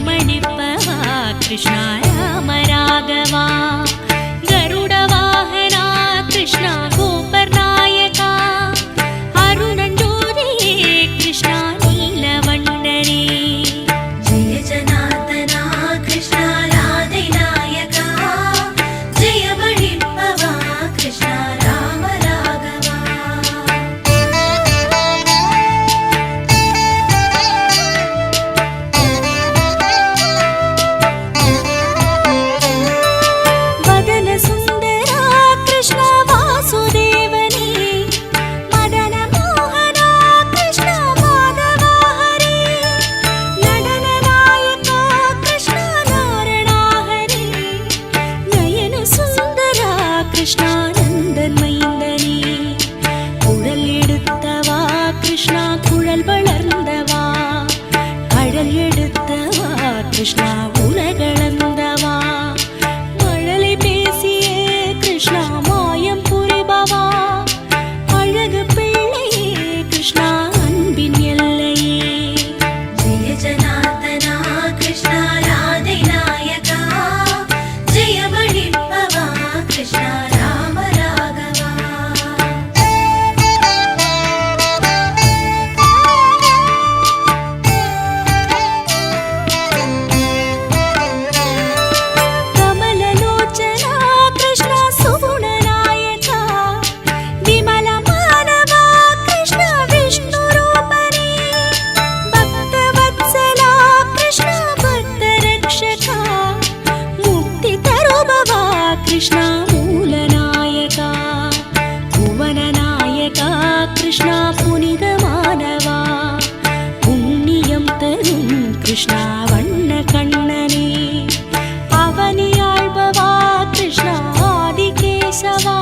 जयमणिपवा कृष्ण राम राघवा गरुडवाहना कृष्ण गोपर्नायका अरुणज्योति कृष्ण नीलवण्डने जय जनार्दना कृष्ण राधिनायका जयमणिपवा कृष्ण राम राघवा वदन सुन्दरा कृष्ण वासुदेवने मदन मोहना कृष्ण माधवा हरे नडन नायका कृष्ण नारणा हरे नयन सुन्दरा कृष्ण नन्दन मैन्दने कुழல் எடுத்தவா कृष्णा कुழல் வளர்ந்தவா கடல் எடுத்தவா कृष्णा உலகளந்தவா மழலை பேசியே कृष्णा மாயம் புரிபவா அழகு பிள்ளையே कृष्णा அன்பின் எல்லையே जय जनार्दना कृष्ण राधिनायका जयमणिपवा कृष्ण राम राघवा कमललोचना कृष्ण सुगुणनायका विमल मानवा कृष्ण विष्णुरूपने भक्तवत्सला कृष्ण भक्तरक्षका मुक्ति तरुभवा कृष्ण मूलनायका भुवननायका कृष्ण पुनितमानवा पुण्यं तरुं कृष्ण वण्णकण्णने அவனியாழ்பவா कृष्ण ஆதிகேசவா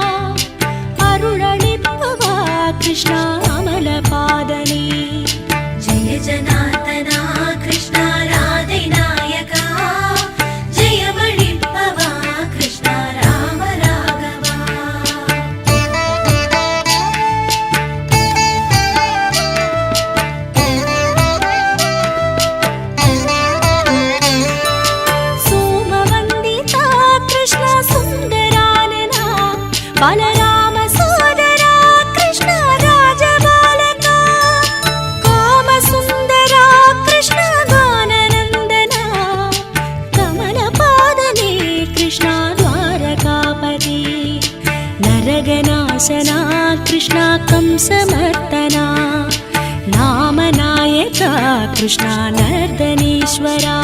அருளளிப்பவா कृष्ण அமலபாதனே जय जनार्दना कृष्ण राधिनायका जयमणिपवा कृष्ण राम राघवा सोमवन्दिता कृष्ण सुन्दरानना बलराम सोदरा कृष्ण राजबालका कामसुन्दरा कृष्ण गाननन्दना कमलपादने कृष्ण द्वारकापति नरगनाशना कृष्ण कंसमर्दना नामनायका कृष्ण नर्दनेश्वरा